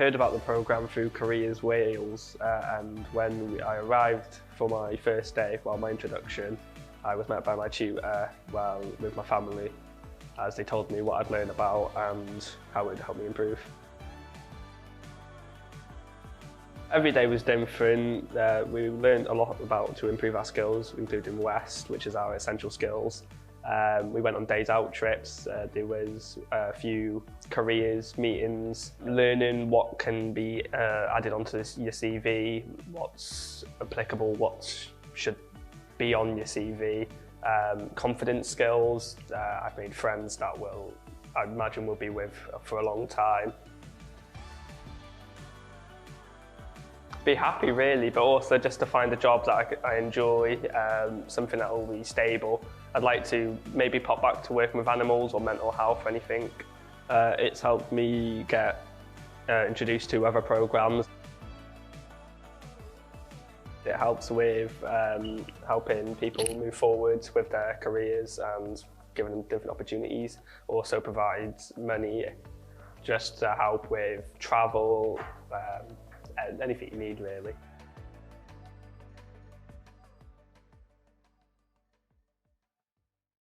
heard about the programme through Careers Wales, and when I arrived for my first day, my introduction, I was met by my tutor with my family, as they told me what I'd learn about and how it would help me improve. Every day was different. We learned a lot about to improve our skills, including West, which is our essential skills. We went on days out trips. There was a few careers meetings, learning what can be added onto your CV, what's applicable, what should be on your CV. Confidence skills. I've made friends that I imagine will be with for a long time. Be happy really, but also just to find a job that I enjoy, something that will be stable. I'd like to maybe pop back to working with animals or mental health or anything. It's helped me get introduced to other programmes. It helps with helping people move forward with their careers and giving them different opportunities. Also provides money just to help with travel, anything you need really.